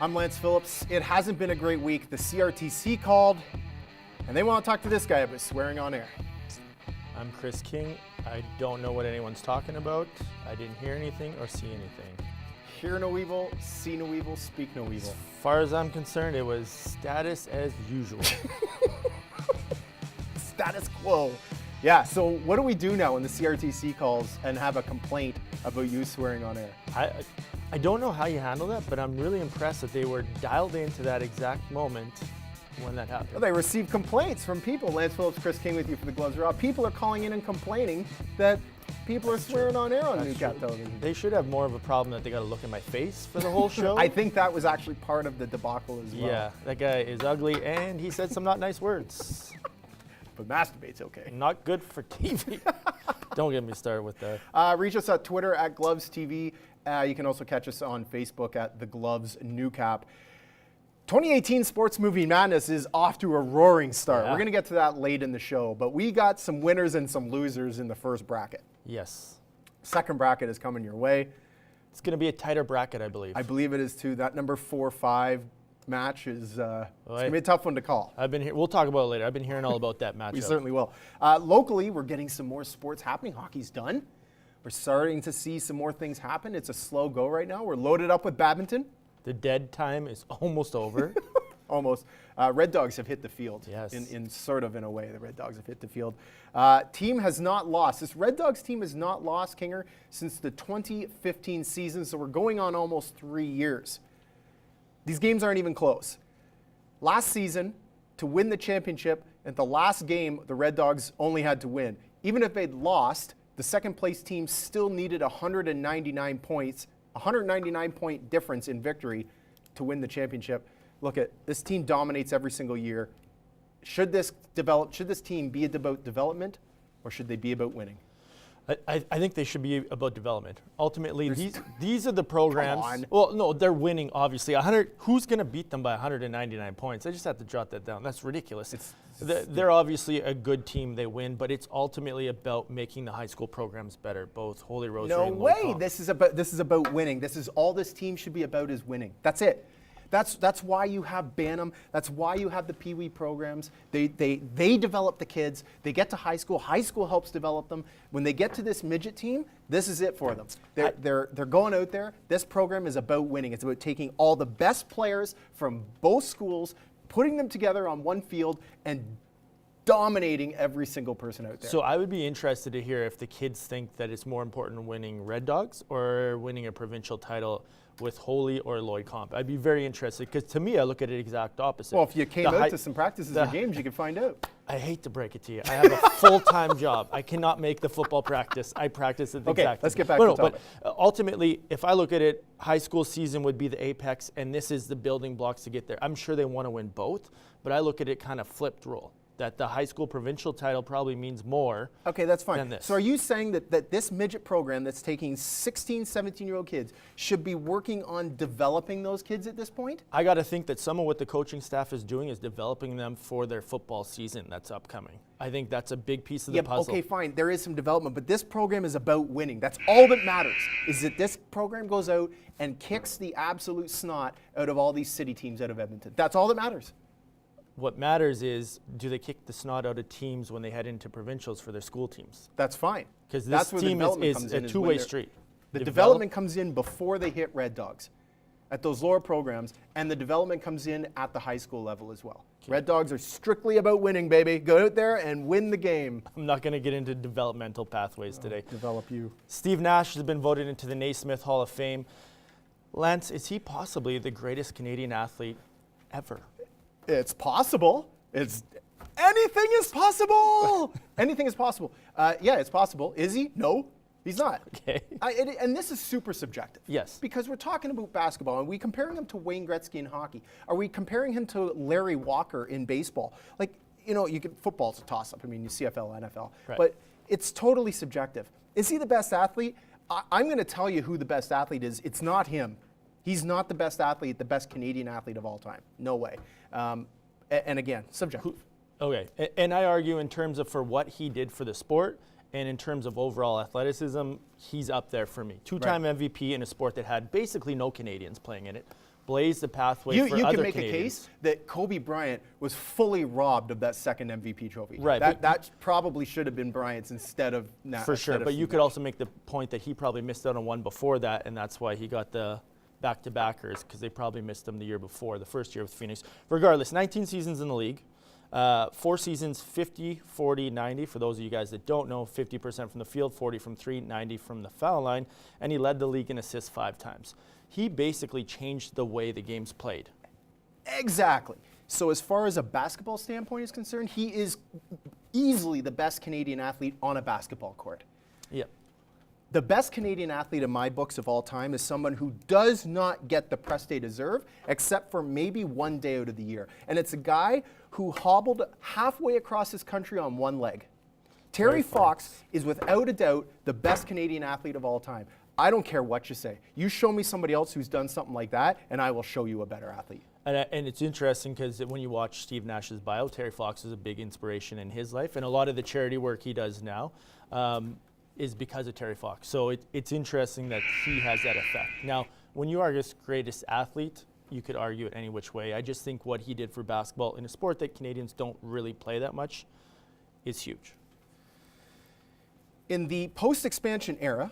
I'm Lance Phillips. It hasn't been a great week. The CRTC called, and they want to talk to this guy about swearing on air. I'm Chris King. I don't know what anyone's talking about. I didn't hear anything or see anything. Hear no evil, see no evil, speak no evil. As far as I'm concerned, it was status as usual. Status quo. Yeah, so what do we do now when the CRTC calls and have a complaint about you swearing on air? I don't know how you handle that, but I'm really impressed that they were dialed into that exact moment when that happened. Well, they received complaints from people. Lance Phillips, Chris King with you for the Gloves Raw. People are calling in and complaining that people are swearing on air on Newcap television. They should have more of a problem that they got to look at my face for the whole show. I think that was actually part of the debacle as well. Yeah, that guy is ugly and he said some not nice words. But masturbate's okay. Not good for TV. Don't get me started with that. Reach us at Twitter at Gloves TV. You can also catch us on Facebook at The Gloves Newcap. 2018 Sports Movie Madness is off to a roaring start. Yeah. We're going to get to that late in the show, but we got some winners and some losers in the first bracket. Yes. Second bracket is coming your way. It's going to be a tighter bracket, I believe. I believe it is too. That number 4-5 match is it's going to be a tough one to call. We'll talk about it later. I've been hearing all about that matchup. We certainly will. Locally, we're getting some more sports happening. Hockey's done. We're starting to see some more things happen. It's a slow go right now. We're loaded up with badminton. The dead time is almost over. Almost. Red Dogs have hit the field. Yes. In sort of in a way, the Red Dogs have hit the field. Team has not lost. This Red Dogs team has not lost, Kinger, since the 2015 season, so we're going on almost 3 years. These games aren't even close. Last season, to win the championship, at the last game, the Red Dogs only had to win. Even if they'd lost, the second place team still needed 199 points, 199-point difference in victory to win the championship. Look at this team dominates every single year. Should this team be about development, or should they be about winning? I think they should be about development. Ultimately, these are the programs. Come on. Well, no, they're winning, obviously. Who's going to beat them by 199 points? I just have to jot that down. That's ridiculous. They're obviously a good team. They win, but it's ultimately about making the high school programs better, both Holy Rosary and Lloyd Comp. This is about winning. This is all this team should be about is winning. That's it. That's why you have Bantam. That's why you have the Pee Wee programs. They develop the kids. They get to high school. High school helps develop them. When they get to this midget team, this is it for them. They're going out there. This program is about winning. It's about taking all the best players from both schools, putting them together on one field, and dominating every single person out there. So I would be interested to hear if the kids think that it's more important winning Red Dogs or winning a provincial title with Holy or Lloyd Comp. I'd be very interested, because to me, I look at it exact opposite. Well, if you came out to some practices or games, you could find out. I hate to break it to you. I have a full-time job. I cannot make the football practice. I practice it exactly. Okay, let's get back to the topic. But ultimately, if I look at it, high school season would be the apex, and this is the building blocks to get there. I'm sure they want to win both, but I look at it kind of flipped role, that the high school provincial title probably means more. Okay, that's fine. Than this. So are you saying that this midget program that's taking 16, 17-year-old kids should be working on developing those kids at this point? I got to think that some of what the coaching staff is doing is developing them for their football season that's upcoming. I think that's a big piece of the puzzle. Okay, fine. There is some development, but this program is about winning. That's all that matters, is that this program goes out and kicks the absolute snot out of all these city teams out of Edmonton. That's all that matters. What matters is, do they kick the snot out of teams when they head into provincials for their school teams? That's fine. Because this team is a two-way street. The development comes in before they hit Red Dogs at those lower programs, and the development comes in at the high school level as well. Okay. Red Dogs are strictly about winning, baby. Go out there and win the game. I'm not going to get into developmental pathways today. Develop you. Steve Nash has been voted into the Naismith Hall of Fame. Lance, is he possibly the greatest Canadian athlete ever? It's possible. Anything is possible. Anything is possible. Yeah, it's possible. Is he? No, he's not. Okay. And this is super subjective. Yes. Because we're talking about basketball. Are we comparing him to Wayne Gretzky in hockey? Are we comparing him to Larry Walker in baseball? Like, football's a toss-up. I mean, CFL, NFL. Right. But it's totally subjective. Is he the best athlete? I'm going to tell you who the best athlete is. It's not him. He's not the best athlete, the best Canadian athlete of all time. No way. And again, subjective. Okay, and I argue in terms of for what he did for the sport and in terms of overall athleticism, he's up there for me. Two-time MVP in a sport that had basically no Canadians playing in it. blaze the pathway You for can other make Canadians. a case that Kobe Bryant was fully robbed of that second MVP trophy. Right, That probably should have been Bryant's instead of For sure, but you could also make the point that he probably missed out on one before that, and that's why he got the back-to-backers, because they probably missed him the year before, the first year with Phoenix. Regardless, 19 seasons in the league, 4 seasons, 50, 40, 90. For those of you guys that don't know, 50% from the field, 40 from 3, 90 from the foul line, and he led the league in assists 5 times. He basically changed the way the game's played. Exactly. So as far as a basketball standpoint is concerned, he is easily the best Canadian athlete on a basketball court. Yep. The best Canadian athlete in my books of all time is someone who does not get the press they deserve, except for maybe one day out of the year. And it's a guy who hobbled halfway across his country on one leg. Terry Fox is without a doubt the best Canadian athlete of all time. I don't care what you say. You show me somebody else who's done something like that, and I will show you a better athlete. And it's interesting because when you watch Steve Nash's bio, Terry Fox is a big inspiration in his life, and a lot of the charity work he does now is because of Terry Fox. So it's interesting that he has that effect. Now, when you are his greatest athlete, you could argue it any which way. I just think what he did for basketball in a sport that Canadians don't really play that much is huge. In the post-expansion era,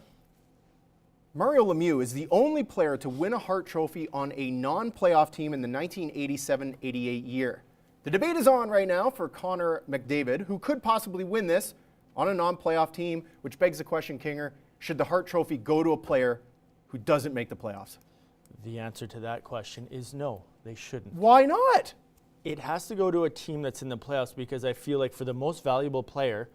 Mario Lemieux is the only player to win a Hart Trophy on a non-playoff team in the 1987-88 year. The debate is on right now for Connor McDavid, who could possibly win this on a non-playoff team, which begs the question, Kinger, should the Hart Trophy go to a player who doesn't make the playoffs? The answer to that question is no, they shouldn't. Why not? It has to go to a team that's in the playoffs because I feel like for the most valuable player,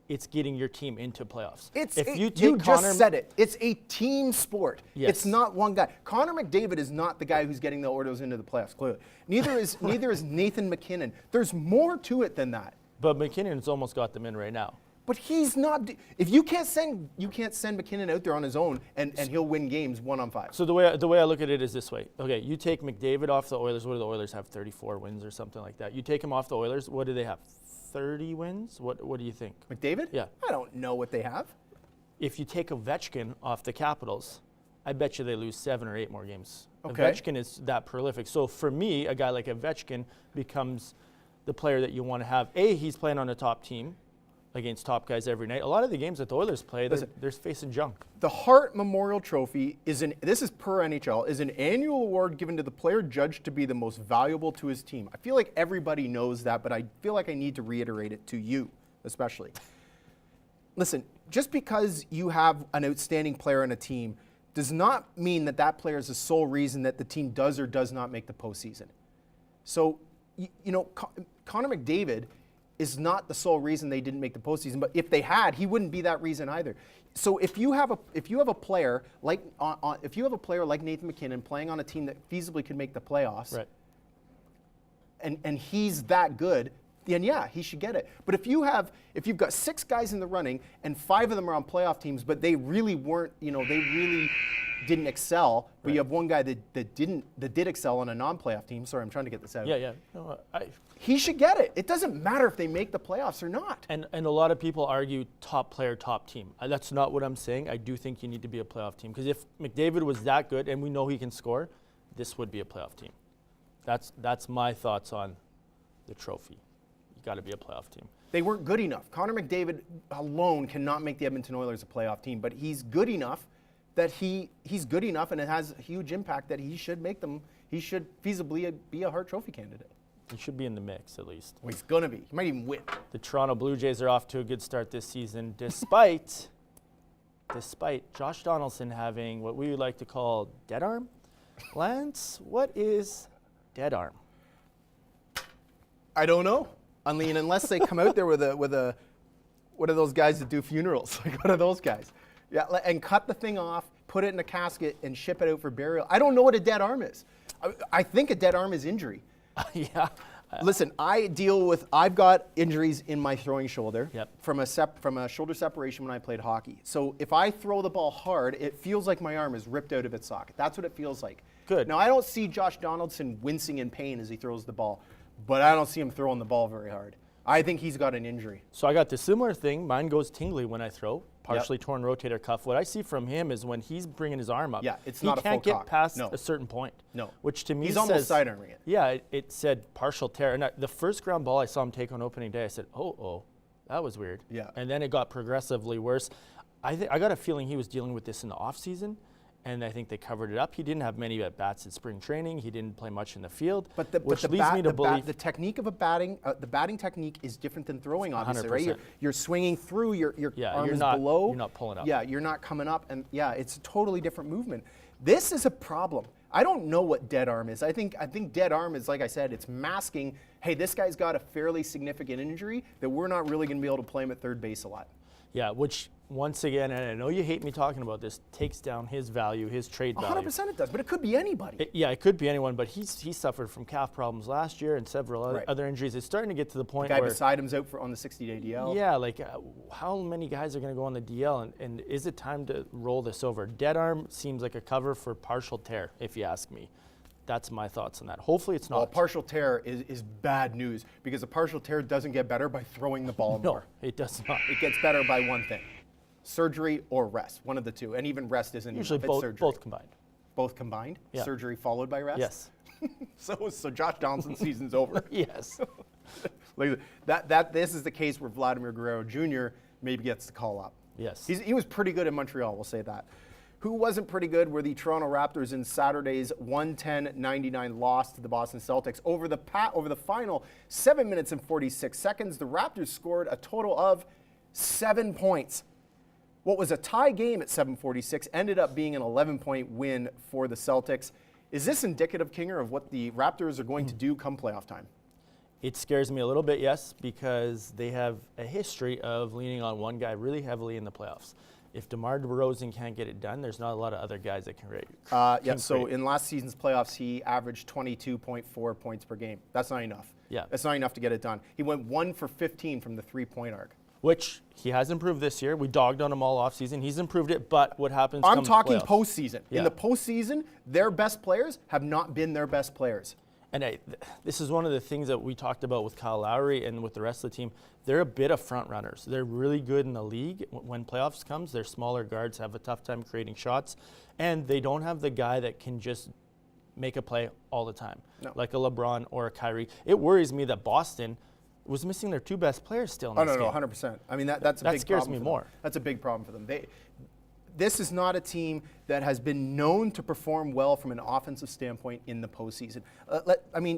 it's getting your team into playoffs. You just said it. It's a team sport. Yes. It's not one guy. Connor McDavid is not the guy who's getting the Oilers into the playoffs, clearly. Neither is Nathan McKinnon. There's more to it than that. But McKinnon's almost got them in right now. But he's not. If you can't send McKinnon out there on his own, and he'll win games 1-on-5. So the way I look at it is this way. Okay, you take McDavid off the Oilers. What do the Oilers have? 34 wins or something like that. You take him off the Oilers. What do they have? 30 wins? What do you think? McDavid? Yeah. I don't know what they have. If you take Ovechkin off the Capitals, I bet you they lose 7 or 8 more games. Okay. Ovechkin is that prolific. So for me, a guy like Ovechkin becomes the player that you want to have. He's playing on a top team against top guys every night. A lot of the games that the Oilers play, they're facing junk. The Hart Memorial Trophy this is per NHL, is an annual award given to the player judged to be the most valuable to his team. I feel like everybody knows that, but I feel like I need to reiterate it to you, especially. Listen, just because you have an outstanding player on a team does not mean that that player is the sole reason that the team does or does not make the postseason. So, Connor McDavid is not the sole reason they didn't make the postseason. But if they had, he wouldn't be that reason either. So if you have a player like Nathan McKinnon playing on a team that feasibly could make the playoffs, Right. and he's that good, then yeah, he should get it. But if you've got 6 guys in the running and 5 of them are on playoff teams, but they really weren't, they really didn't excel, but Right. you have one guy that did excel on a non-playoff team. Sorry, I'm trying to get this out. Yeah. No, He should get it. It doesn't matter if they make the playoffs or not. And a lot of people argue top player, top team. That's not what I'm saying. I do think you need to be a playoff team. Because if McDavid was that good and we know he can score, this would be a playoff team. That's my thoughts on the trophy. You got to be a playoff team. They weren't good enough. Connor McDavid alone cannot make the Edmonton Oilers a playoff team, but he's good enough that he's good enough, and it has a huge impact that he should make them. He should feasibly be a Hart Trophy candidate. He should be in the mix at least. Well, he's gonna be. He might even win. The Toronto Blue Jays are off to a good start this season, despite Josh Donaldson having what we would like to call dead arm. Lance, what is dead arm? I don't know. I mean, unless they come out there with a what are those guys that do funerals? Like, what are those guys? Yeah, and cut the thing off, put it in a casket, and ship it out for burial. I don't know what a dead arm is. I think a dead arm is injury. Yeah. Listen, I've got injuries in my throwing shoulder. Yep. from a shoulder separation when I played hockey. So if I throw the ball hard, it feels like my arm is ripped out of its socket. That's what it feels like. Good. Now, I don't see Josh Donaldson wincing in pain as he throws the ball, but I don't see him throwing the ball very hard. I think he's got an injury. So I got the similar thing. Mine goes tingly when I throw. partially torn rotator cuff. What I see from him is when he's bringing his arm up, it's he not a full can't get cock. past No. a certain point. No. Which to me He's says, almost sidearming it. Yeah, it said partial tear. And the first ground ball I saw him take on opening day, I said, oh, that was weird. Yeah. And then it got progressively worse. I got a feeling he was dealing with this in the offseason, and I think they covered it up. He didn't have many at-bats in spring training. He didn't play much in the field, which leads me to believe the technique of the batting technique is different than throwing, obviously, 100%. right? You're swinging through, your arm you're is not, below. You're not pulling up. Yeah, you're not coming up, and it's a totally different movement. This is a problem. I don't know what dead arm is. I think dead arm is, like I said, it's masking, hey, this guy's got a fairly significant injury that we're not really going to be able to play him at third base a lot. Yeah, which once again, and I know you hate me talking about this, takes down his value, his trade value. 100% it does, but it could be anybody. It could be anyone, but he suffered from calf problems last year and several other injuries. It's starting to get to the point the guy where beside him's out on the 60-day DL. Yeah, like how many guys are going to go on the DL, and is it time to roll this over? Dead arm seems like a cover for partial tear, if you ask me. That's my thoughts on that. Hopefully it's not. Well, partial tear is bad news because a partial tear doesn't get better by throwing the ball more. No, it does not. It gets better by one thing: surgery or rest, one of the two. And even rest isn't Usually enough. It's surgery. both combined. Both combined? Yeah. Surgery followed by rest? Yes. So Josh Donaldson's season's over. Yes. Like this is the case where Vladimir Guerrero Jr. maybe gets the call up. Yes. He was pretty good in Montreal, we'll say that. Who wasn't pretty good were the Toronto Raptors in Saturday's 110-99 loss to the Boston Celtics. Over the final 7 minutes and 46 seconds, the Raptors scored a total of 7 points. What was a tie game at 7:46 ended up being an 11-point win for the Celtics. Is this indicative, Kinger, of what the Raptors are going to do come playoff time? It scares me a little bit, yes, because they have a history of leaning on one guy really heavily in the playoffs. If DeMar DeRozan can't get it done, there's not a lot of other guys that can create. So in last season's playoffs, he averaged 22.4 points per game. That's not enough. Yeah. That's not enough to get it done. He went 1 for 15 from the three-point arc. Which he has improved this year. We dogged on him all offseason. He's improved it, but what happens I'm talking playoffs? postseason. Yeah. In the postseason, their best players have not been their best players. And this is one of the things that we talked about with Kyle Lowry and with the rest of the team. They're a bit of front runners. They're really good in the league. When playoffs comes, their smaller guards have a tough time creating shots, and they don't have the guy that can just make a play all the time, like a LeBron or a Kyrie. It worries me that Boston was missing their two best players still in this game. 100%. I mean, that's a That big scares problem me for more. them. That's a big problem for them. This is not a team that has been known to perform well from an offensive standpoint in the postseason.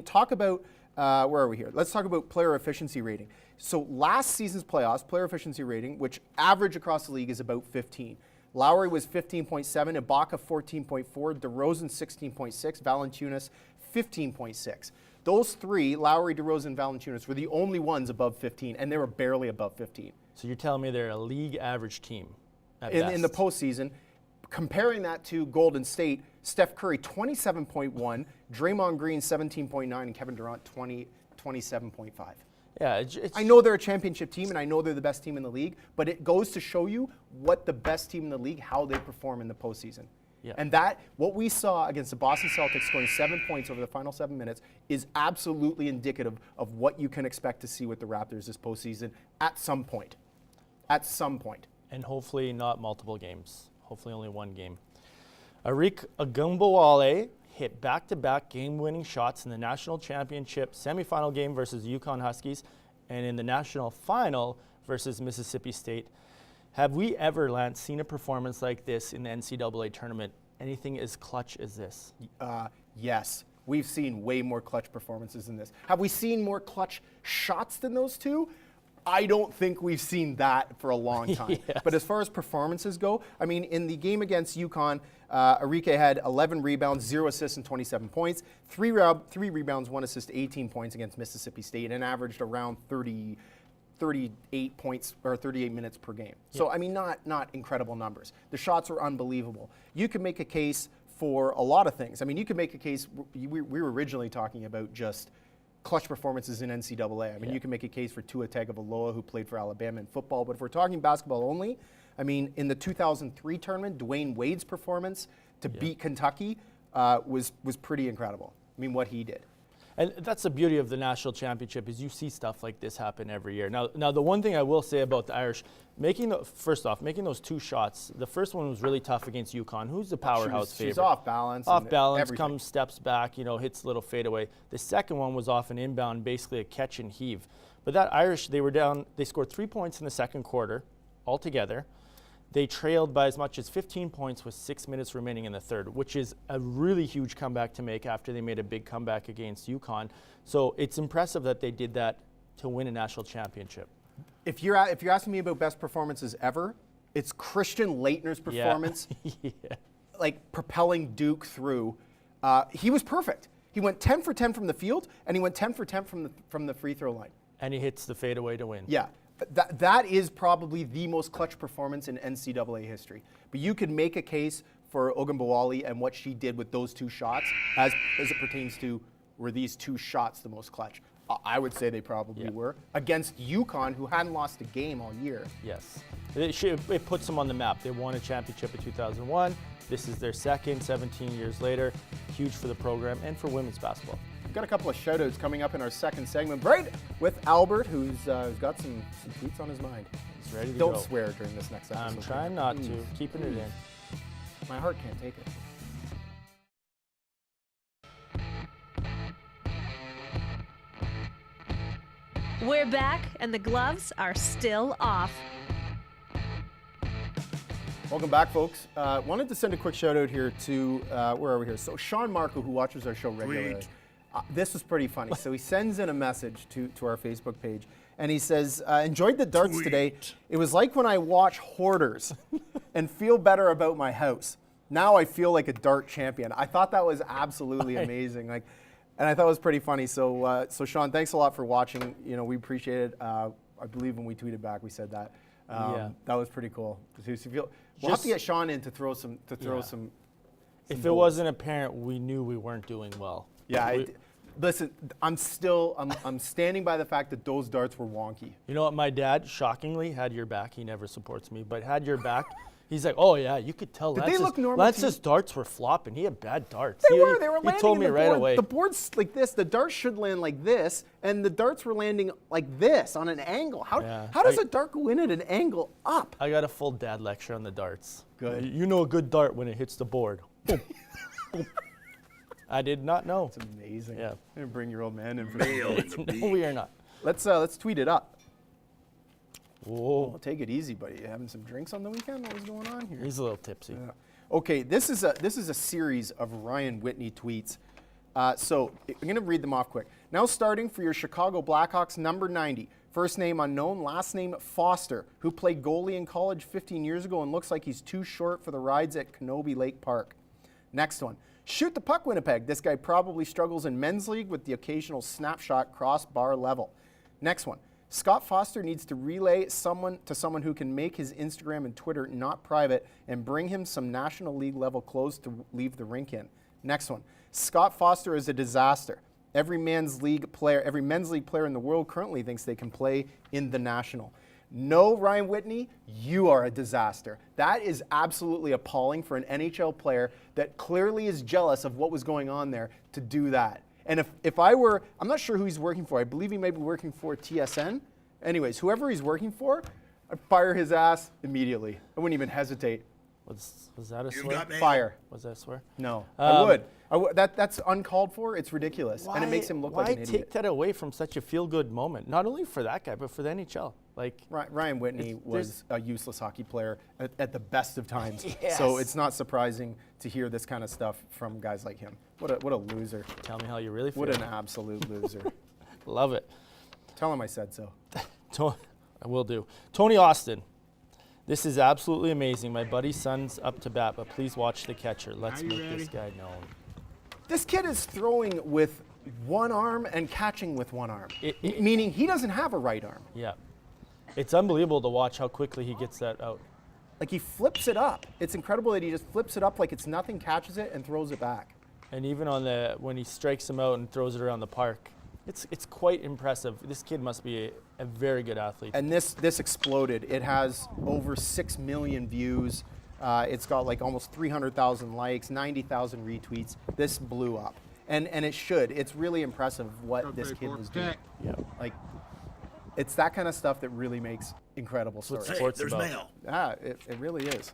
Talk about, where are we here? Let's talk about player efficiency rating. So last season's playoffs, player efficiency rating, which average across the league is about 15. Lowry was 15.7, Ibaka 14.4, DeRozan 16.6, Valanciunas 15.6. Those three, Lowry, DeRozan, and Valanciunas, were the only ones above 15, and they were barely above 15. So you're telling me they're a league average team in the postseason. Comparing that to Golden State, Steph Curry 27.1, Draymond Green 17.9, and Kevin Durant 27.5. Yeah, I know they're a championship team, and I know they're the best team in the league, but it goes to show you what the best team in the league, how they perform in the postseason. Yeah. And what we saw against the Boston Celtics scoring 7 points over the final 7 minutes is absolutely indicative of what you can expect to see with the Raptors this postseason at some point. At some point. And hopefully not multiple games. Hopefully only one game. Arik Ogunbowale hit back-to-back game-winning shots in the national championship semifinal game versus Yukon Huskies and in the national final versus Mississippi State. Have we ever, Lance, seen a performance like this in the NCAA tournament? Anything as clutch as this? Yes. We've seen way more clutch performances than this. Have we seen more clutch shots than those two? I don't think we've seen that for a long time. Yes. But as far as performances go, I mean, in the game against UConn, Arike had 11 rebounds, 0 assists, and 27 points. 3 rebounds, 1 assist, 18 points against Mississippi State, and averaged around 38 points or 38 minutes per game. So, I mean, not incredible numbers. The shots were unbelievable. You can make a case for a lot of things. I mean, you could make a case, we were originally talking about just clutch performances in NCAA. I mean, you can make a case for Tua Tagovailoa, who played for Alabama in football. But if we're talking basketball only, I mean, in the 2003 tournament, Dwayne Wade's performance to beat Kentucky was pretty incredible. I mean, what he did. And that's the beauty of the national championship is you see stuff like this happen every year. Now the one thing I will say about the Irish, first off, making those 2 shots, the first one was really tough against UConn, who's the powerhouse favorite. She's off balance. Off balance, comes, steps back, hits a little fadeaway. The second one was off an inbound, basically a catch and heave. But that Irish, they scored 3 points in the second quarter altogether. They trailed by as much as 15 points with 6 minutes remaining in the third, which is a really huge comeback to make after they made a big comeback against UConn. So it's impressive that they did that to win a national championship. If you're asking me about best performances ever, it's Christian Leitner's performance, Yeah. like propelling Duke through. He was perfect. He went 10 for 10 from the field, and he went 10 for 10 from the free throw line. And he hits the fadeaway to win. Yeah. That is probably the most clutch performance in NCAA history. But you could make a case for Ogunbowale and what she did with those 2 shots as it pertains to, were these 2 shots the most clutch? I would say they probably were. Against UConn, who hadn't lost a game all year. Yes. It puts them on the map. They won a championship in 2001. This is their second, 17 years later. Huge for the program and for women's basketball. We've got a couple of shout-outs coming up in our second segment, right with Albert, who's got some tweets on his mind. He's ready to go. Don't swear during this next episode. I'm trying not to. Keeping it in. My heart can't take it. We're back, and the gloves are still off. Welcome back, folks. Wanted to send a quick shout-out here to, where are we here? So Sean Marco, who watches our show regularly. This was pretty funny. So he sends in a message to our Facebook page, and he says, enjoyed the darts today. It was like when I watch Hoarders and feel better about my house. Now I feel like a dart champion. I thought that was absolutely amazing. And I thought it was pretty funny. So Sean, thanks a lot for watching. We appreciate it. I believe when we tweeted back, we said that. That was pretty cool. We'll have to get Sean in to throw some. If it wasn't apparent, we knew we weren't doing well. Yeah. Listen, I'm standing by the fact that those darts were wonky. You know what? My dad, shockingly, had your back. He never supports me, but had your back. He's like, oh yeah, you could tell. Did they look normal? Lance's darts were flopping. He had bad darts. They were landing. He told me right away. The board's like this. The darts should land like this, and the darts were landing like this on an angle. How does a dart go in at an angle up? I got a full dad lecture on the darts. Good. You know a good dart when it hits the board. Boom. Boom. I did not know. It's amazing. Yeah. You're gonna bring your old man in for No, we are not. Let's tweet it up. Whoa. Well, take it easy, buddy. You having some drinks on the weekend? What was going on here? He's a little tipsy. Yeah. Okay, this is a series of Ryan Whitney tweets. So I'm going to read them off quick. Now starting for your Chicago Blackhawks, number 90. First name unknown, last name Foster, who played goalie in college 15 years ago and looks like he's too short for the rides at Kenobi Lake Park. Next one. Shoot the puck, Winnipeg. This guy probably struggles in men's league with the occasional snapshot crossbar level. Next one. Scott Foster needs to relay someone who can make his Instagram and Twitter not private and bring him some National League level clothes to leave the rink in. Next one. Scott Foster is a disaster. Every men's league player in the world currently thinks they can play in the National. No, Ryan Whitney, you are a disaster. That is absolutely appalling for an NHL player that clearly is jealous of what was going on there to do that. And if I were, I'm not sure who he's working for. I believe he may be working for TSN. Anyways, whoever he's working for, I'd fire his ass immediately. I wouldn't even hesitate. Was that a swear? Fire. Was that a swear? No, I would. That's uncalled for. It's ridiculous, and it makes him look like an idiot. Why take that away from such a feel-good moment? Not only for that guy, but for the NHL. Like Ryan Whitney was a useless hockey player at the best of times. Yes. So it's not surprising to hear this kind of stuff from guys like him. What a loser. Tell me how you really feel. What an absolute loser. Love it. Tell him I said so. I will do. Tony Austin. This is absolutely amazing. My buddy's son's up to bat, but please watch the catcher. Let's make this guy known. This kid is throwing with one arm and catching with one arm, meaning he doesn't have a right arm. Yeah. It's unbelievable to watch how quickly he gets that out. Like he flips it up. It's incredible that he just flips it up like it's nothing, catches it, and throws it back. And even when he strikes him out and throws it around the park, it's quite impressive. This kid must be a very good athlete. And this exploded. It has over 6 million views. It's got like almost 300,000 likes, 90,000 retweets. This blew up. And it should. It's really impressive what this kid was doing. Yeah. Like, it's that kind of stuff that really makes incredible stories. Hey, sports about. mail. It really is.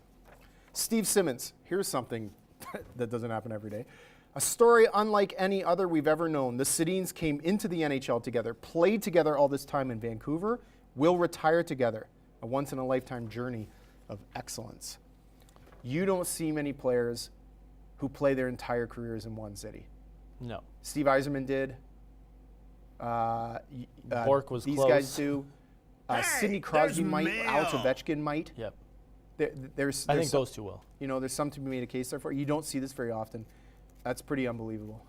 Steve Simmons, here's something that doesn't happen every day. A story unlike any other we've ever known. The Sedins came into the NHL together, played together all this time in Vancouver, will retire together. A once-in-a-lifetime journey of excellence. You don't see many players who play their entire careers in one city. No. Steve Yzerman did. Bork was these close. guys do. Hey, Sidney Crosby there's might. mail. Alex Ovechkin might. Yep. There's I think some, those two will. You know, there's some to be made a case there for. You don't see this very often. That's pretty unbelievable.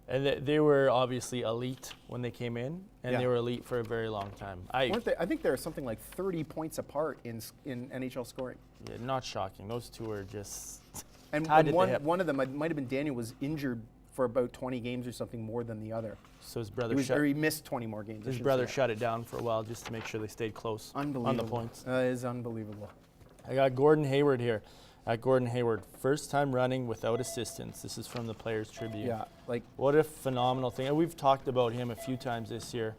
And they were obviously elite when they came in, and Yeah. they were elite for a very long time. Weren't they? I think they're something like 30 points apart in NHL scoring. Yeah, not shocking. Those two are just. And Tied at the hip. one of them might have been Daniel was injured for about 20 games or something more than the other. So his brother Or he missed 20 more games. I his should brother say. shut it down for a while just to make sure they stayed close Unbelievable. on the points. That is unbelievable. I got Gordon Hayward here. At Gordon Hayward, first time running without assistance. This is from the Players Tribune. Yeah, like What a phenomenal thing. And we've talked about him a few times this year.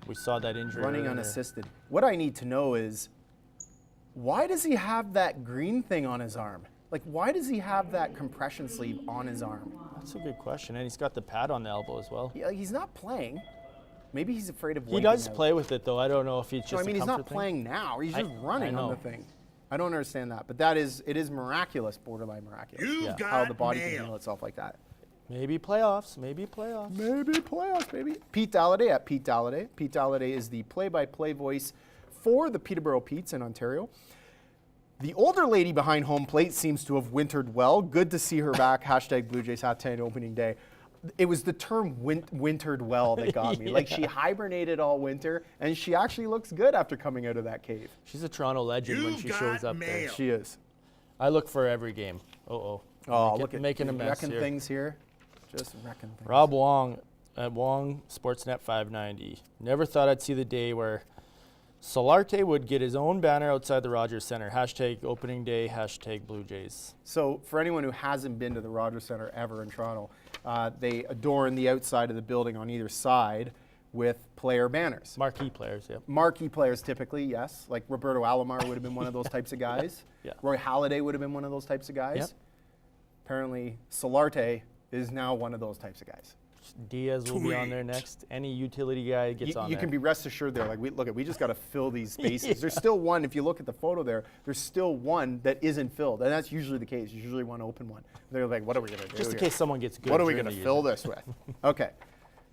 We saw that injury. running earlier. unassisted. What I need to know is, why does he have that green thing on his arm? Like, why does he have that compression sleeve on his arm? That's a good question. And he's got the pad on the elbow as well. He's not playing. Maybe he's afraid of. He wiping does out. play with it, though. I don't know if he's just No, I mean, a he's not comfort thing. playing now. He's I- just running I on the know. thing. I don't understand that, but it is miraculous, borderline miraculous. You've Yeah. got How the body can mail. handle itself like that. Maybe playoffs. Maybe playoffs. Maybe playoffs, baby. Pete Dalladay at Pete Dalladay. Pete Dalladay is the play-by-play voice for the Peterborough Petes in Ontario. The older lady behind home plate seems to have wintered well. Good to see her back. Hashtag Blue Jays Hot 10 opening day. It was the term wintered well that got me. Like, she hibernated all winter, and she actually looks good after coming out of that cave. She's a Toronto legend when You've she got shows up there. mail. She is. I look for every game. Oh, Look at making a mess wrecking here. things here. Just wrecking things. Rob Wong at Wong Sportsnet 590. Never thought I'd see the day where Solarte would get his own banner outside the Rogers Center. Hashtag opening day, hashtag Blue Jays. So for anyone who hasn't been to the Rogers Centre ever in Toronto, they adorn the outside of the building on either side with player banners. Marquee players, yep. Marquee players typically, yes. Like Roberto Alomar would have been one of those types of guys. Yeah. Roy Halladay would have been one of those types of guys. Yep. Apparently, Solarte is now one of those types of guys. Diaz will be on there Tweet. next. Any utility guy gets on You there. can be rest assured there. Like, we just got to fill these spaces. There's still one, if you look at the photo there, there's still one that isn't filled. And that's usually the case. There's usually one open one. They're like, what are we going to do Just in here? case someone gets good. What are we we're going to gonna fill use this with? Okay.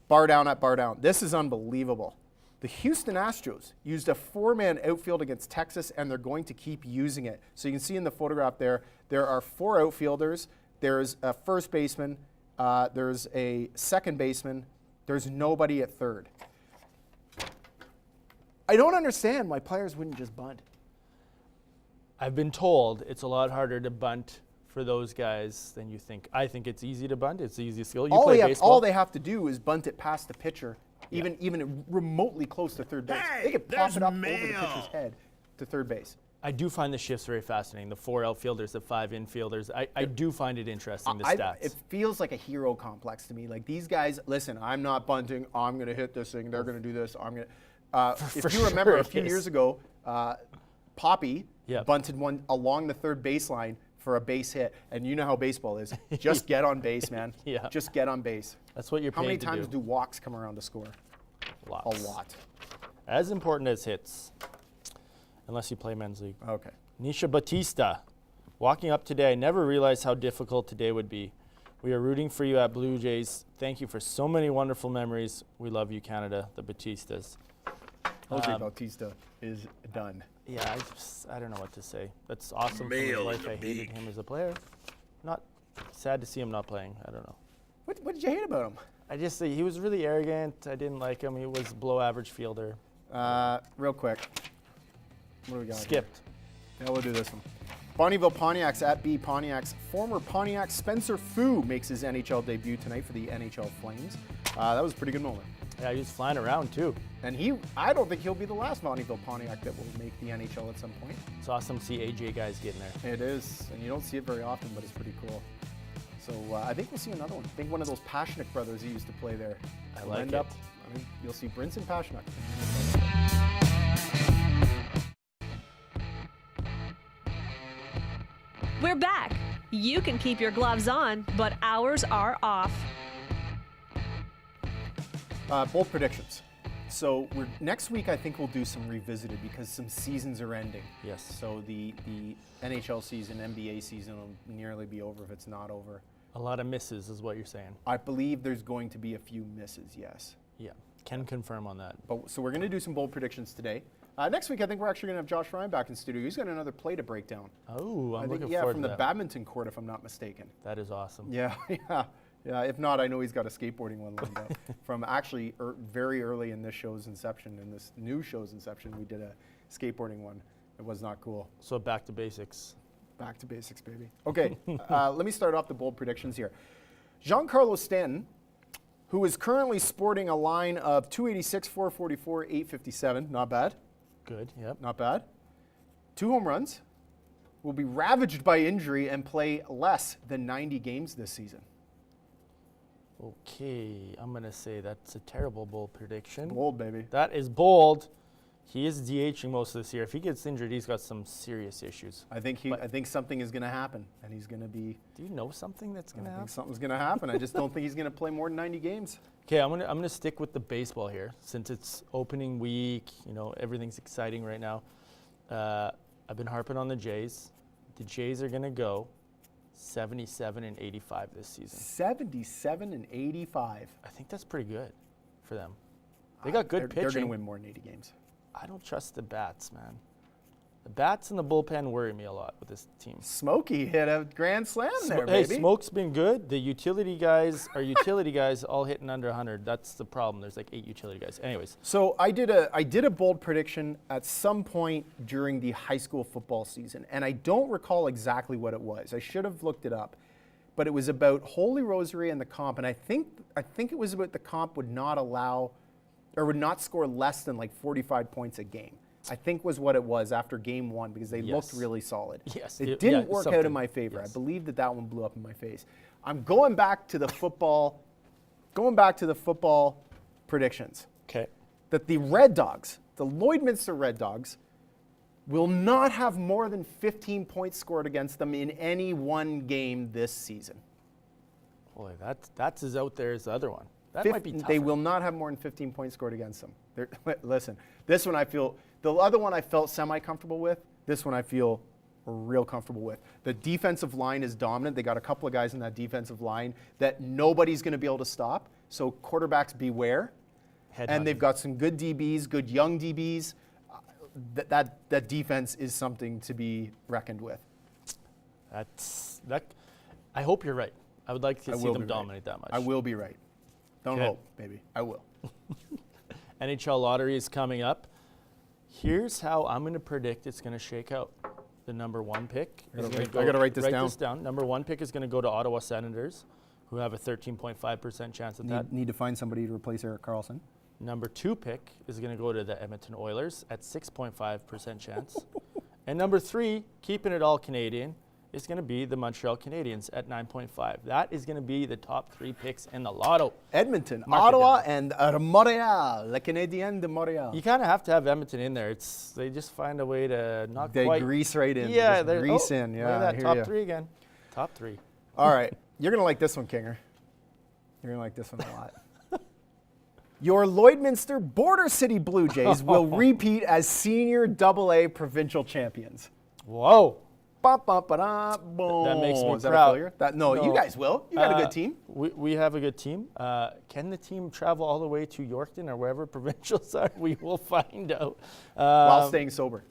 Bar down at bar down. This is unbelievable. The Houston Astros used a four-man outfield against Texas, and they're going to keep using it. So you can see in the photograph there are four outfielders. There's a first baseman. There's a second baseman. There's nobody at third. I don't understand why players wouldn't just bunt. I've been told it's a lot harder to bunt for those guys than you think. I think it's easy to bunt. It's the easiest skill. You play baseball. All they have to do is bunt it past the pitcher, even remotely close to third base. Hey, They could pop there's it up over the mail. pitcher's head to third base. I do find the shifts very fascinating. The four outfielders, the five infielders. I do find it interesting, the stats. It feels like a hero complex to me. Like, these guys, listen, I'm not bunting. I'm going to hit this thing. They're going to do this. I'm going to. For If you remember, sure a few it is. years ago, Poppy Yep. bunted one along the third baseline for a base hit. And you know how baseball is. Just get on base, man. Yeah. Just get on base. That's what you're How paid many to times do. do walks come around to score? Lots. A lot. As important as hits, unless you play men's league. Okay. Nisha Batista, walking up today, I never realized how difficult today would be. We are rooting for you at Blue Jays. Thank you for so many wonderful memories. We love you, Canada, the Batistas. Jose Bautista is done. Yeah, I don't know what to say. That's awesome from his Mail life. in I the hated beak. him as a player. Not sad to see him not playing. I don't know. What did you hate about him? I just he was really arrogant. I didn't like him. He was below average fielder. Real quick. What do we got? here? Skipped. Yeah, we'll do this one. Bonneville Pontiacs at B Pontiacs. Former Pontiac Spencer Fu makes his NHL debut tonight for the NHL Flames. That was a pretty good moment. Yeah, he was flying around too. And I don't think he'll be the last Bonneville Pontiac that will make the NHL at some point. It's awesome to see AJ guys getting there. It is, and you don't see it very often, but it's pretty cool. So I think we'll see another one. I think one of those Pashnuk brothers who used to play there. I will like end it. up. I think you'll see Brinson Pashnuk. We're back. You can keep your gloves on, but ours are off. Bold predictions. So next week I think we'll do some revisited because some seasons are ending. Yes. So the NHL season, NBA season will nearly be over if it's not over. A lot of misses is what you're saying. I believe there's going to be a few misses, yes. Yeah. Can confirm on that. But so we're going to do some bold predictions today. Next week I think we're actually going to have Josh Ryan back in studio. He's got another play to break down. Oh, I'm looking yeah, forward from to the that. badminton court if I'm not mistaken. That is awesome. Yeah, yeah. If not, I know he's got a skateboarding one lined up. From actually very early in this show's inception, in this new show's inception, we did a skateboarding one. It was not cool. So back to basics. Back to basics, baby. Okay, let me start off the bold predictions here. Giancarlo Stanton, who is currently sporting a line of 286, 444, 857, not bad, Good. Yep. not bad. 2 home runs, will be ravaged by injury and play less than 90 games this season. Okay, I'm going to say that's a terrible bold prediction. Bold, baby. That is bold. He is DHing most of this year. If he gets injured, he's got some serious issues. I think something is going to happen, and he's going to be. Do you know something that's going to I happen? think something's going to happen. I just don't think he's going to play more than 90 games. Okay, I'm gonna stick with the baseball here since it's opening week. You know, everything's exciting right now. I've been harping on the Jays. The Jays are gonna go 77 and 85 this season. 77 and 85. I think that's pretty good for them. They got good pitching. They're going to win more than 80 games. I don't trust the bats, man. The bats and the bullpen worry me a lot with this team. Smokey hit a grand slam there, Hey, baby. Smoke's been good. The utility guys are utility guys, all hitting under 100. That's the problem. There's like 8 utility guys. Anyways, So I did a bold prediction at some point during the high school football season, and I don't recall exactly what it was. I should have looked it up, but it was about Holy Rosary and the comp, and I think it was about the comp would not allow or would not score less than like 45 points a game. I think was what it was after game 1 because they looked really solid. Yes. It Yeah, didn't work out something. in my favor. Yes. I believe that one blew up in my face. I'm going back to the football predictions. okay. That the Red Dogs, the Lloydminster Red Dogs, will not have more than 15 points scored against them in any one game this season. Boy, that's as out there as the other one. That might be tougher. They will not have more than 15 points scored against them. Listen, this one I feel, the other one I felt semi-comfortable with, this one I feel real comfortable with. The defensive line is dominant. They got a couple of guys in that defensive line that nobody's going to be able to stop. So quarterbacks beware. And they've got some good DBs, good young DBs. That defense is something to be reckoned with. I hope you're right. I would like to see will them be dominate that much. I will be right. Don't Okay. hope, baby. I will. NHL lottery is coming up. Here's how I'm going to predict it's going to shake out. The number 1 pick is going to go. I gotta write this down. Write this down. Number 1 pick is going to go to Ottawa Senators, who have a 13.5% chance at that. Need to find somebody to replace Eric Carlson. Number 2 pick is going to go to the Edmonton Oilers at 6.5% chance. And number 3, keeping it all Canadian, is going to be the Montreal Canadiens at 9.5. That is going to be the top 3 picks in the lotto. Edmonton, Mark it Ottawa, down. and Montreal, Le Canadien de Montreal. You kind of have to have Edmonton in there. They just find a way to not They quite. grease right in. Yeah, Just grease in. Yeah, look at I that hear top ya. 3 again. Top 3. All right, you're gonna like this one, Kinger. You're gonna like this one a lot. Your Lloydminster Border City Blue Jays will repeat as senior AA provincial champions. Whoa. Ba-ba-ba-da, That boom. makes me Is that proud. a failure? No, you guys will. You got a good team. We have a good team. Can the team travel all the way to Yorkton or wherever provincials are? We will find out. While staying sober.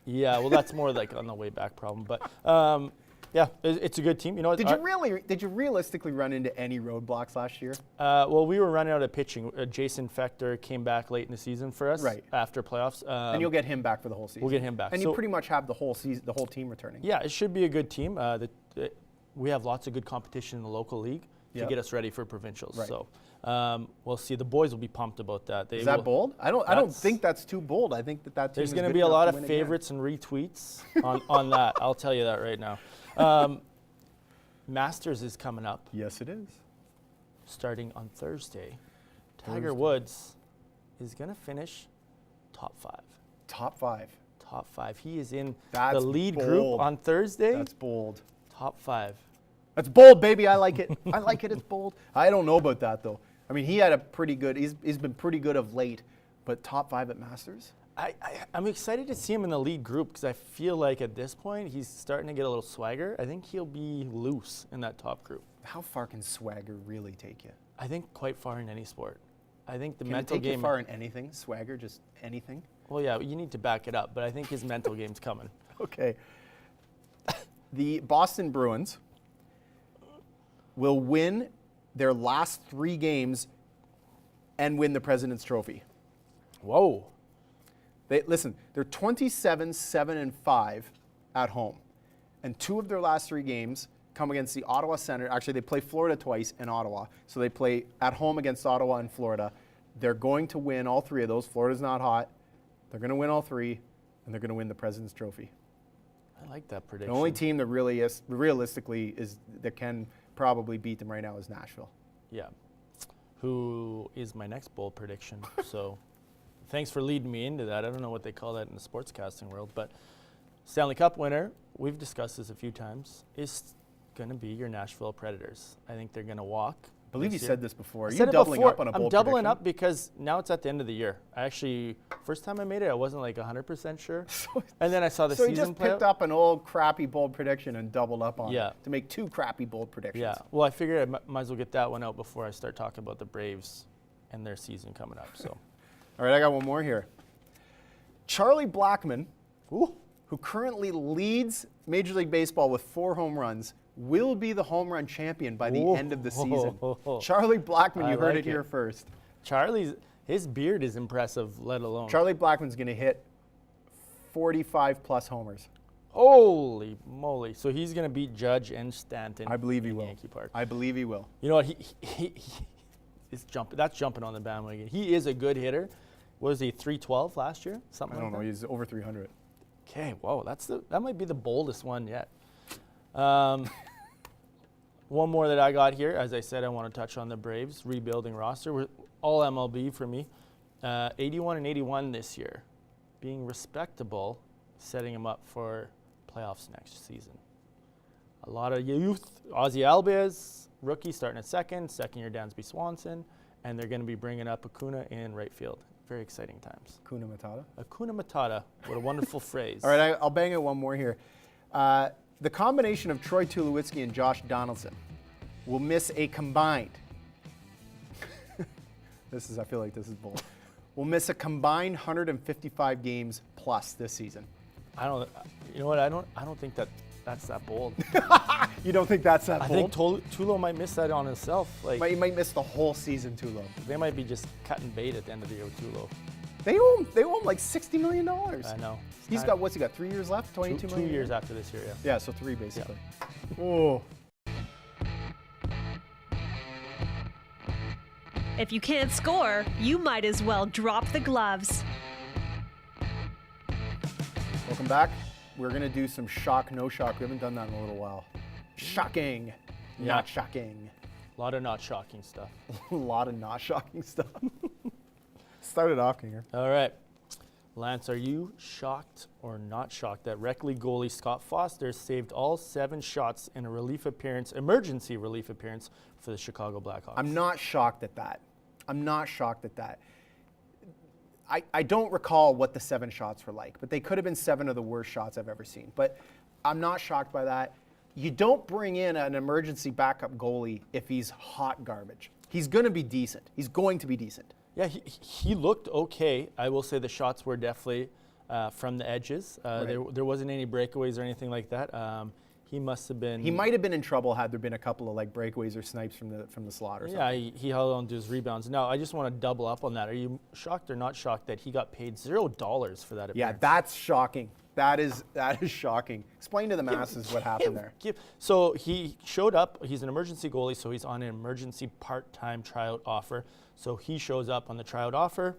Yeah, well, that's more like on the way back problem. But yeah, it's a good team. You know, Did you realistically run into any roadblocks last year? well, we were running out of pitching. Jason Fechter came back late in the season for us, Right. after playoffs. And you'll get him back for the whole season. We'll get him back. And So- you pretty much have the whole season, the whole team returning. Yeah, it should be a good team. We have lots of good competition in the local league to Yep. get us ready for provincials. Right. So we'll see. The boys will be pumped about that. Is that bold? I don't think that's too bold. I think that team There's is going to good be a enough lot to of win again. favorites and retweets on that. I'll tell you that right now. Masters is coming up, Yes, it is. starting on Thursday. Tiger Woods is going to finish top 5. Top 5. Top 5. He is in That's the lead bold. group on Thursday. That's bold. Top 5. That's bold, baby. I like it. I like it. It's bold. I don't know about that, though. I mean, he had a pretty good, he's been pretty good of late, but top 5 at Masters? I'm excited to see him in the lead group because I feel like at this point he's starting to get a little swagger. I think he'll be loose in that top group. How far can swagger really take you? I think quite far in any sport. I think the Can it mental take game. you far in anything? Swagger, just anything? Well, yeah, you need to back it up, but I think his mental game's coming. Okay. The Boston Bruins will win their last 3 games and win the President's Trophy. Whoa. Listen, they're 27-7-5 at home. And 2 of their last 3 games come against the Ottawa Senators. Actually, they play Florida twice and Ottawa. So they play at home against Ottawa and Florida. They're going to win all 3 of those. Florida's not hot. They're going to win all 3, and they're going to win the President's Trophy. I like that prediction. The only team that really is, realistically is that can probably beat them right now is Nashville. Yeah. Who is my next bold prediction. So thanks for leading me into that. I don't know what they call that in the sportscasting world, but Stanley Cup winner, we've discussed this a few times, is going to be your Nashville Predators. I think they're going to walk. I believe you said this before. Are you said it doubling before. up on a I'm bold doubling prediction? up because now it's at the end of the year. I actually, first time I made it, I wasn't like 100% sure. And then I saw the So you season just play picked out. up an old crappy bold prediction and doubled up on Yeah. it to make 2 crappy bold predictions. Yeah. Well, I figured I might as well get that one out before I start talking about the Braves and their season coming up. So, All right, I got one more here. Charlie Blackmon, ooh. who currently leads Major League Baseball with 4 home runs, will be the home run champion by the end of the season. Charlie Blackmon, I you heard like it here it. first. His beard is impressive, let alone. Charlie Blackmon's going to hit 45-plus homers. Holy moly. So he's going to beat Judge and Stanton. I believe he in will. Yankee Park. I believe he will. You know what? He is jumping. That's jumping on the bandwagon. He is a good hitter. What was he, 312 last year? Something I like don't know. that? He's over 300. Okay, whoa, that might be the boldest one yet. One more that I got here. As I said, I want to touch on the Braves rebuilding roster. We're all MLB for me. 81-81 this year, being respectable, setting them up for playoffs next season. A lot of youth. Ozzie Albies, rookie, starting at second year Dansby Swanson, and they're going to be bringing up Acuna in right field. Very exciting times. Kuna Matata. Akuna Matata. What a wonderful phrase. All right, I'll bang out one more here. The combination of Troy Tulowitzki and Josh Donaldson will miss a combined. I feel like this is bold. Will miss a combined 155 games plus this season. You know what? I don't think that's that bold. You don't think that's that I bold? think Tulo might miss that on himself. Like But you might miss the whole season, Tulo. they might be just cutting bait at the end of the year with Tulo. They owe him like $60 million. I know. He's got, what's he got, 3 years left? 22 two million? years after this year, yeah. Yeah, so 3 basically. Oh. If you can't score, you might as well drop the gloves. Welcome back. We're going to do some shock, no shock. We haven't done that in a little while. Shocking, Yeah. not shocking. A lot of not shocking stuff. A lot of not shocking stuff. Started off, Kinger. All right. Lance, are you shocked or not shocked that rec league goalie Scott Foster saved all 7 shots in a emergency relief appearance for the Chicago Blackhawks? I'm not shocked at that. I don't recall what the 7 shots were like, but they could have been 7 of the worst shots I've ever seen. But I'm not shocked by that. You don't bring in an emergency backup goalie if he's hot garbage. He's going to be decent. He's going to be decent. Yeah, he looked okay. I will say the shots were definitely from the edges. Right. There wasn't any breakaways or anything like that. He must have been. He might have been in trouble had there been a couple of like breakaways or snipes from the slot or something. Yeah, he held on to his rebounds. Now, I just want to double up on that. Are you shocked or not shocked that he got paid $0 for that appearance? Yeah, that's shocking. That is shocking. Explain to the masses what happened there. So he showed up. He's an emergency goalie, so he's on an emergency part-time tryout offer. So he shows up on the tryout offer.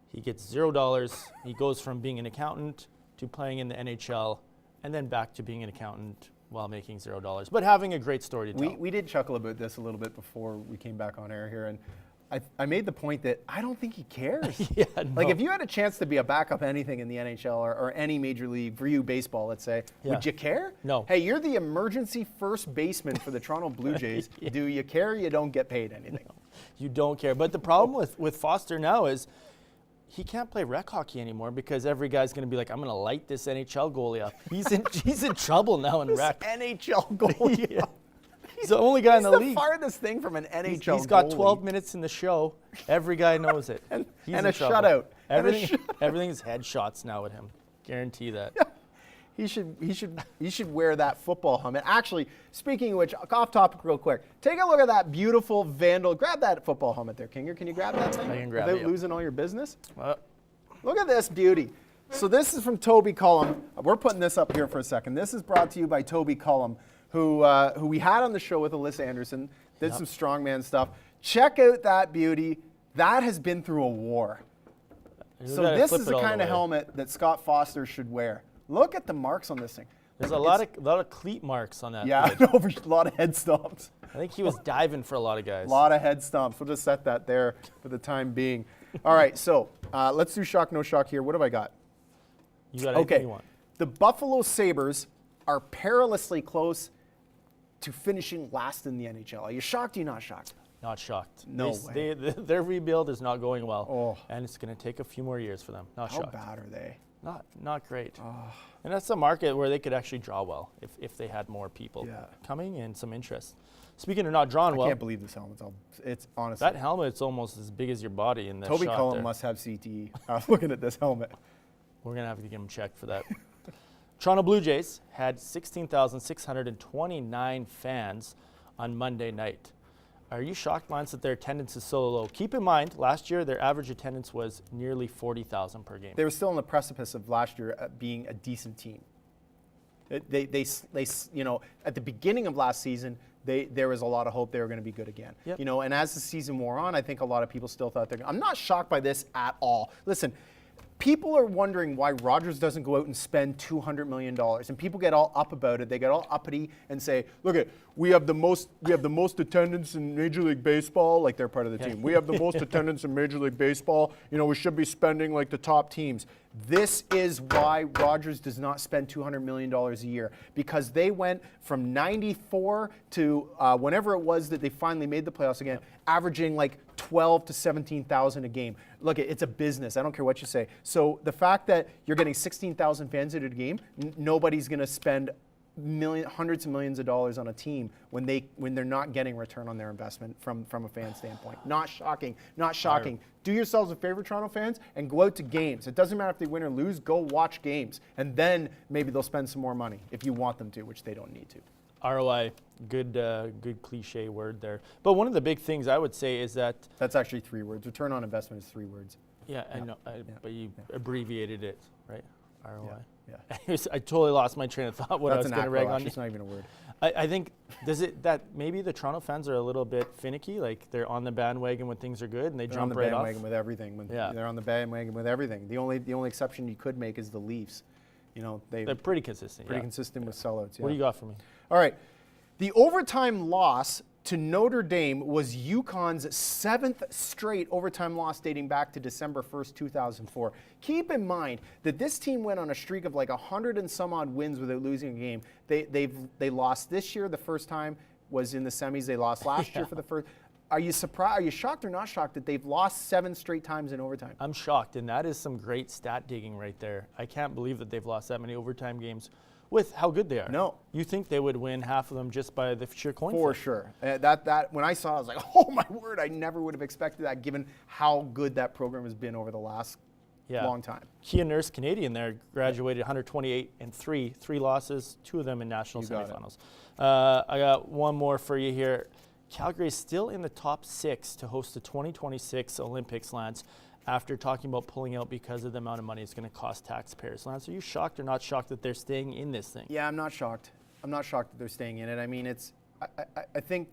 He gets $0. He goes from being an accountant to playing in the NHL, and then back to being an accountant while making $0, but having a great story to tell. We did chuckle about this a little bit before we came back on air here, and I made the point that I don't think he cares. Yeah, Like, no. if you had a chance to be a backup anything in the NHL or any major league, for you, baseball, let's say, Yeah. would you care? No. Hey, you're the emergency first baseman for the Toronto Blue Jays. Yeah. Do you care? You don't get paid anything. You don't care. But the problem with Foster now is he can't play rec hockey anymore because every guy's going to be like, I'm going to light this NHL goalie up. He's in trouble now in This rec. NHL goalie. Yeah. He's the only guy in the He's league. the farthest thing from an NHL He's got goalie. 12 minutes in the show. Every guy knows it. He's and in a trouble. shutout. And a Everything is headshots now with him. Guarantee that. He should wear that football helmet. Actually, speaking of which, off topic real quick. Take a look at that beautiful Vandal. Grab that football helmet there, Kinger. Can you grab that thing? I can grab without it, yep. losing all your business? Well, Look at this beauty. So this is from Toby Cullum. We're putting this up here for a second. This is brought to you by Toby Cullum, who we had on the show with Alyssa Anderson, did some strongman stuff. Check out that beauty. That has been through a war. So gotta this flip is it the all kind of way. helmet that Scott Foster should wear. Look at the marks on this thing. There's a lot of cleat marks on that. Yeah, hood. I know, a lot of head stomps. I think he was diving for a lot of guys. A lot of head stomps. We'll just set that there for the time being. All right, so let's do shock, no shock here. What have I got? You got anything Okay, you want. the Buffalo Sabres are perilously close to finishing last in the NHL. Are you shocked or you not shocked? Not shocked. No way. Their rebuild is not going well, Oh. and it's going to take a few more years for them. Not How shocked. bad are they? Not great. And that's a market where they could actually draw well if they had more people Yeah. coming and some interest. Speaking of not drawing I well, can't believe this helmet's all. It's honestly. that helmet's almost as big as your body in the Toby shot Cullum there. must have CTE. I was looking at this helmet. We're going to have to get him checked for that. Toronto Blue Jays had 16,629 fans on Monday night. Are you shocked, Lance, that their attendance is so low? Keep in mind, last year their average attendance was nearly 40,000 per game. They were still on the precipice of last year being a decent team. They you know, at the beginning of last season, there was a lot of hope they were going to be good again. Yep. You know, and as the season wore on, I think a lot of people still thought I'm not shocked by this at all. Listen, people are wondering why Rogers doesn't go out and spend $200 million, and people get all up about it. They get all uppity and say, "Look at we have the most attendance in Major League Baseball." Like they're part of the team. We have the most attendance in Major League Baseball. You know, we should be spending like the top teams. This is why Rogers does not spend $200 million a year, because they went from 94 to whenever it was that they finally made the playoffs again, averaging like 12 to 17,000 a game. Look, it's a business. I don't care what you say. So the fact that you're getting 16,000 fans at a game, nobody's going to spend hundreds of millions of dollars on a team when they're not getting return on their investment from a fan standpoint. Not shocking. Not shocking. Do yourselves a favor, Toronto fans, and go out to games. It doesn't matter if they win or lose. Go watch games, and then maybe they'll spend some more money if you want them to, which they don't need to. ROI, good cliche word there. But one of the big things I would say is that That's actually 3 words. Return on investment is 3 words. I know, but you abbreviated it, right? ROI. Yeah. I totally lost my train of thought. What That's I was an going to rag acro, on. actually. It's not even a word. I think that maybe the Toronto fans are a little bit finicky, like they're on the bandwagon when things are good and they They're on jump the right bandwagon off. with everything. Yeah. They're on the bandwagon with everything. The only exception you could make is the Leafs. You know, They're pretty consistent. pretty yeah. consistent with sellouts. Yeah. What do you got for me? All right. The overtime loss to Notre Dame was UConn's 7th straight overtime loss dating back to December 1st, 2004. Keep in mind that this team went on a streak of like 100 and some odd wins without losing a game. They lost this year. The first time was in the semis. They lost last year for the first. Are you surprised? Are you shocked or not shocked that they've lost 7 straight times in overtime? I'm shocked, and that is some great stat digging right there. I can't believe that they've lost that many overtime games with how good they are. No. You think they would win half of them just by the sheer coin For flip. sure. That when I saw it, I was like, oh my word, I never would have expected that given how good that program has been over the last long time. Kia Nurse Canadian there graduated 128 and 3 losses, 2 of them in national semifinals. I got one more for you here. Calgary is still in the top 6 to host the 2026 Olympics, Lance, after talking about pulling out because of the amount of money it's going to cost taxpayers. Lance, are you shocked or not shocked that they're staying in this thing? Yeah, I'm not shocked. I'm not shocked that they're staying in it. I mean, I think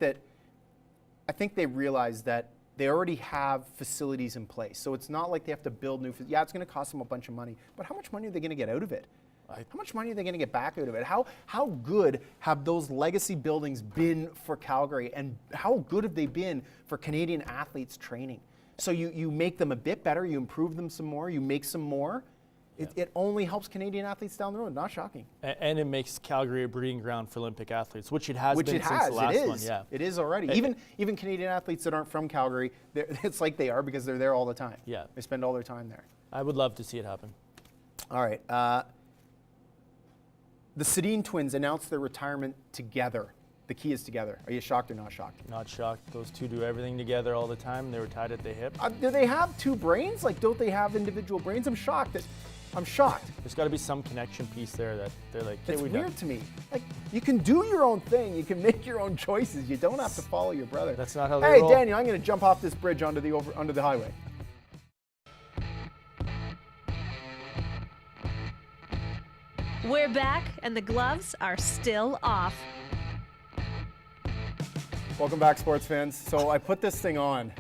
they realize that they already have facilities in place. So it's not like they have to build new. Yeah, it's going to cost them a bunch of money. But how much money are they going to get out of it? How much money are they going to get back out of it? How good have those legacy buildings been for Calgary, and how good have they been for Canadian athletes training? So you make them a bit better, you improve them some more, you make some more. It only helps Canadian athletes down the road. Not shocking. And it makes Calgary a breeding ground for Olympic athletes, which it has been since the last one. Yeah, it is already. Even Canadian athletes that aren't from Calgary, it's like they are because they're there all the time. Yeah, they spend all their time there. I would love to see it happen. All right. The Sedin twins announced their retirement together. The key is together. Are you shocked or not shocked? Not shocked. Those two do everything together all the time. They were tied at the hip. Do they have two brains? Like, don't they have individual brains? I'm shocked. I'm shocked. There's got to be some connection piece there that they're like, hey, it's weird to me. Like, you can do your own thing. You can make your own choices. You don't have to follow your brother. That's not how they roll. Hey, Daniel, I'm going to jump off this bridge onto the highway. We're back, and the gloves are still off. Welcome back, sports fans. So I put this thing on.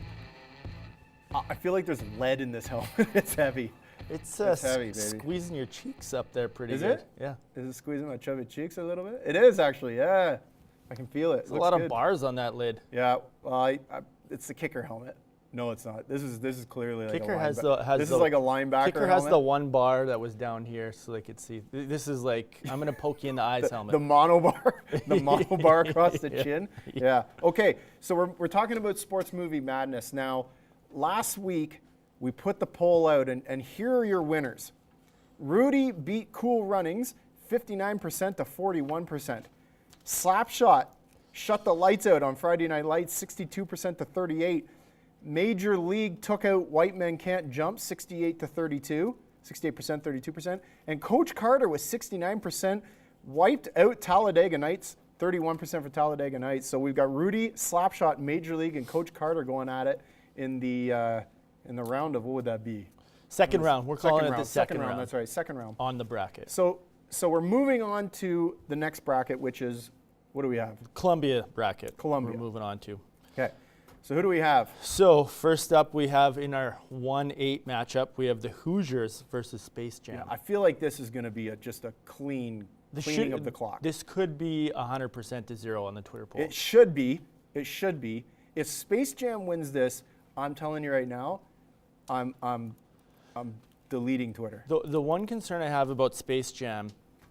I feel like there's lead in this helmet. It's heavy. It's heavy, baby. Squeezing your cheeks up there pretty is good. Is it? Yeah. Is it squeezing my chubby cheeks a little bit? It is, actually, yeah. I can feel it. There's a lot of bars on that lid. Yeah, well, it's the kicker helmet. No, it's not. This is clearly like kicker a linebacker. This is like a linebacker Kicker helmet. has the one bar that was down here so they could see. This is like, I'm going to poke you in the eyes helmet. The mono bar, across the chin. Yeah. Okay, so we're talking about sports movie madness. Now, last week, we put the poll out, and here are your winners. Rudy beat Cool Runnings 59% to 41%. Slapshot shut the lights out on Friday Night Lights 62% to 38%. Major League took out White Men Can't Jump 68% to 32%. 68%, 32%. And Coach Carter with 69% wiped out Talladega Nights, 31% for Talladega Nights. So we've got Rudy, Slapshot, Major League, and Coach Carter going at it in the round of, what would that be? Second round. We're calling it the second round. That's right, second round. On the bracket. So we're moving on to the next bracket, which is, what do we have? Columbia bracket. Columbia. We're moving on to. Okay. So who do we have? So first up, we have in our 1-8 matchup, we have the Hoosiers versus Space Jam. Yeah, I feel like this is going to be just a cleaning of the clock. This could be 100% to 0 on the Twitter poll. It should be. It should be. If Space Jam wins this, I'm telling you right now, I'm deleting Twitter. The one concern I have about Space Jam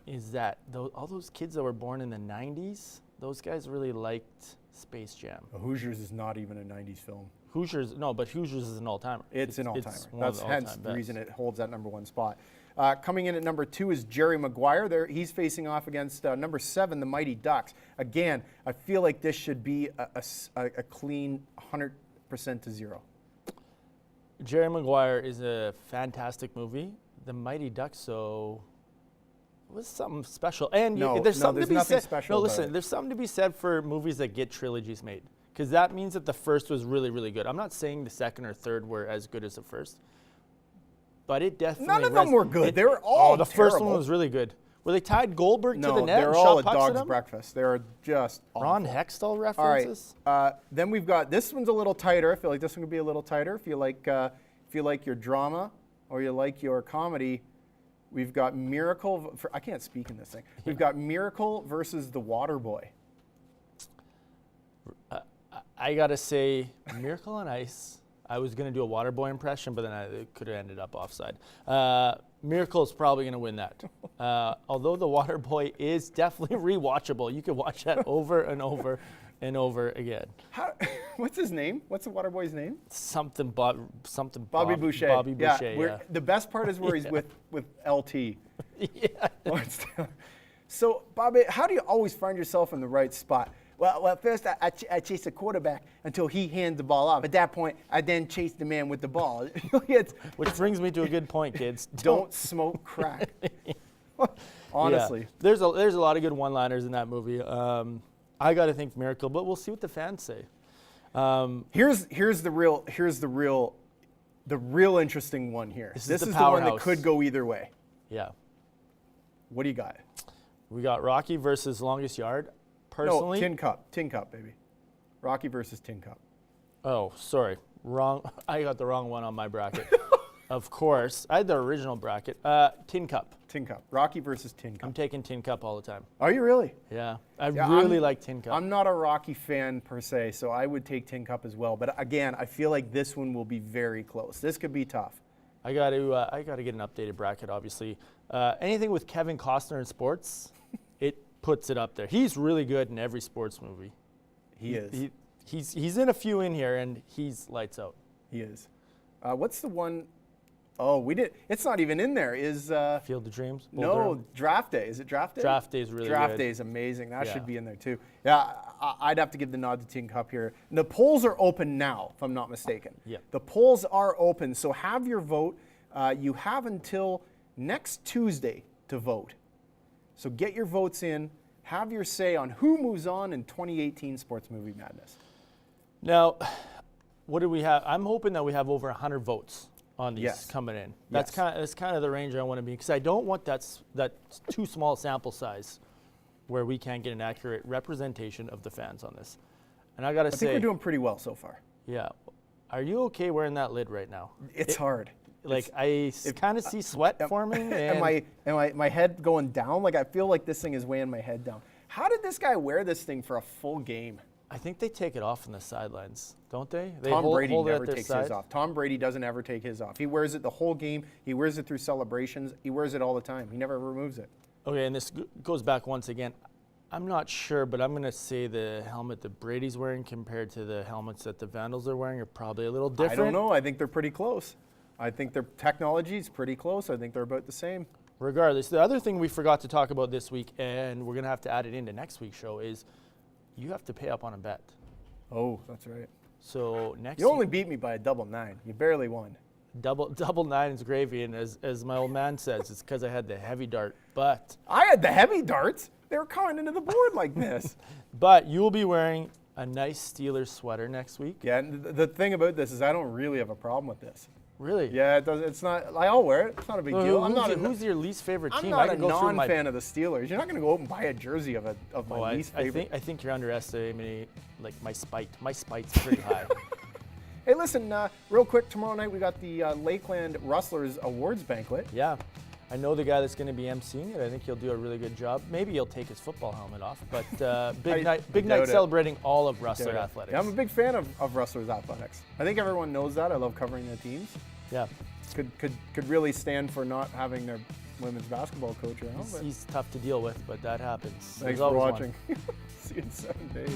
is that all those kids that were born in the 90s, those guys really liked Space Jam. Hoosiers is not even a 90s film. Hoosiers is an all-timer. It's an all-timer. That's hence the reason it holds that number one spot. Coming in at number 2 is Jerry Maguire. He's facing off against number 7, the Mighty Ducks. Again, I feel like this should be a clean 100% to 0. Jerry Maguire is a fantastic movie. The Mighty Ducks, so it was something special. And there's something to be said. Special there's something to be said for movies that get trilogies made, because that means that the first was really, really good. I'm not saying the second or third were as good as the first, but it definitely. None of them were good. They were all the terrible. First one was really good. Where they tied Goldberg to the net. They're and all shot a pucks dog's at him? breakfast. They're just awful. Ron Hextall references. All right. Then we've got, this one's a little tighter. I feel like this one could be a little tighter. If you like your drama or you like your comedy, we've got Miracle. I can't speak in this thing. We've got Miracle versus The Waterboy. I gotta say, Miracle on Ice. I was gonna do a Waterboy impression, but then it could have ended up offside. Miracle is probably gonna win that. Although The Waterboy is definitely rewatchable. You can watch that over and over and over again. What's his name? What's the Waterboy's name? Bobby Boucher. Bobby Boucher. Yeah. The best part is where he's with LT. Yeah. So, Bobby, how do you always find yourself in the right spot? Well, first I chase the quarterback until he hands the ball off. At that point, I then chase the man with the ball. Which brings me to a good point, kids. Don't smoke crack. Honestly. Yeah. There's a lot of good one-liners in that movie. I got to think Miracle, but we'll see what the fans say. Here's the real interesting one here. This is the one that could go either way. Yeah. What do you got? We got Rocky versus Longest Yard. Personally, no, Tin Cup, baby. Rocky versus Tin Cup. Oh, sorry, wrong. I got the wrong one on my bracket. Of course. I had the original bracket. Tin Cup. Tin Cup. Rocky versus Tin Cup. I'm taking Tin Cup all the time. Are you really? Yeah. I Yeah, really like Tin Cup. I'm not a Rocky fan per se, so I would take Tin Cup as well. But again, I feel like this one will be very close. This could be tough. I got to get an updated bracket, obviously. Anything with Kevin Costner in sports, it puts it up there. He's really good in every sports movie. He is. He's in a few in here, and he's lights out. He is. What's the one? Oh, we did. It's not even in there. Is Field of Dreams? no, Draft Day. Is it Draft Day? Draft Day is really Draft good. Day is amazing. That Yeah. should be in there too. Yeah, I'd have to give the nod to Tin Cup here. And the polls are open now, if I'm not mistaken. Yeah. The polls are open, so have your vote. You have until next Tuesday to vote. So get your votes in. Have your say on who moves on in 2018 Sports Movie Madness. Now, what do we have? I'm hoping that we have over 100 votes on these Yes. coming in. Yes. That's kind of the range I want to be, because I don't want that too small sample size where we can't get an accurate representation of the fans on this. And I got to I think say, we're doing pretty well so far. yeah, are you okay wearing that lid right now? It's hard. Like I kind of see sweat forming, And my head going down. Like I feel like this thing is weighing my head down. How did this guy wear this thing for a full game? I think they take it off on the sidelines, don't they? They Tom Brady hold it never at their takes side. his off. Tom Brady doesn't ever take his off. He wears it the whole game. He wears it through celebrations. He wears it all the time. He never removes it. Okay, and this goes back once again. I'm not sure, but I'm going to say the helmet that Brady's wearing compared to the helmets that the Vandals are wearing are probably a little different. I don't know. I think they're pretty close. I think their technology is pretty close. I think they're about the same. Regardless, the other thing we forgot to talk about this week, and we're going to have to add it into next week's show, is you have to pay up on a bet. Oh, that's right. So next You only beat me by a double 9. You barely won. double 9 is gravy, and as my old man says, it's because I had the heavy dart. But I had the heavy darts. They were coming into the board like this. you will be wearing a nice Steelers sweater next week. Yeah, and the thing about this is I don't really have a problem with this. Really? Yeah, it does. It's not. I'll wear it. It's not a big deal. Who's your least favorite I'm team? not I a can go through my. non-fan of the Steelers. You're not going to go out and buy a jersey of my least favorite. I think you're underestimating like my spite. My spite's pretty high. Hey, listen, real quick. Tomorrow night we got the Lakeland Rustlers Awards Banquet. Yeah. I know the guy that's going to be emceeing it. I think he'll do a really good job. Maybe he'll take his football helmet off. But big doubt night it. celebrating all of Rustler athletics. Yeah, I'm a big fan of Rustlers athletics. I think everyone knows that. I love covering their teams. Yeah. Could really stand for not having their women's basketball coach around. But He's tough to deal with, but that happens. thanks There's for always watching. one. See you in 7 days.